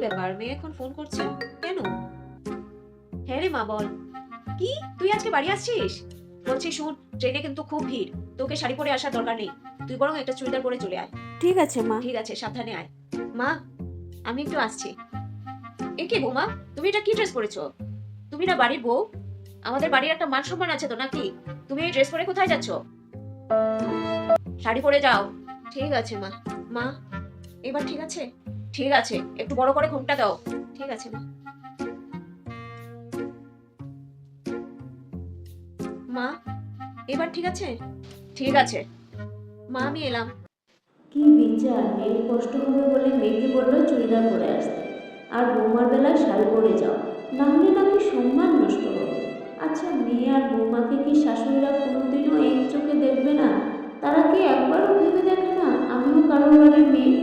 ব্যাপার, মেয়ে এখন ফোন করছে কেন? হ্যাঁ রে মা, বল। কি, তুই আজকে বাড়ি আসছিস? বলছি শুন, ট্রেনে কিন্তু খুব ভিড়, তোকে শাড়ি পরে আসার দরকার নেই, তুই বরং একটা চুড়িদার পরে চলে আয়। ঠিক আছে মা। ঠিক আছে, সাবধানে আয়। মা, আমি একটু আসছি। এ কি বৌমা, তুমি এটা কি ড্রেস পরেছো? তুমি না বাড়ির বউ? আমাদের বাড়ির একটা মান সম্মান আছে তো নাকি? তুমি এই ড্রেস পরে কোথায় যাচ্ছ? শাড়ি পরে যাও। ঠিক আছে মা। মা, এবার ঠিক আছে? ঠিক আছে, একটু বড় করে ঘোমটা দাও। ঠিক আছে মা। মা, এবার ঠিক আছে? ঠিক আছে মা, আমি এলাম। কি বিচার, মেয়ের কষ্ট হবে বলে মেয়েকে বললো চুড়িদার পরে আসতে, আর বৌমার বেলায় শাড়ি পরে যাও, না হলে নাকি সম্মান নষ্ট হবে। আচ্ছা, মেয়ে আর বৌমাকে কি শাশুড়িরা কোনোদিনও এক চোখে দেখবে না? তারা কি একবারও ভেবে দেখে না আমিও কারোর বাড়ির মেয়ে?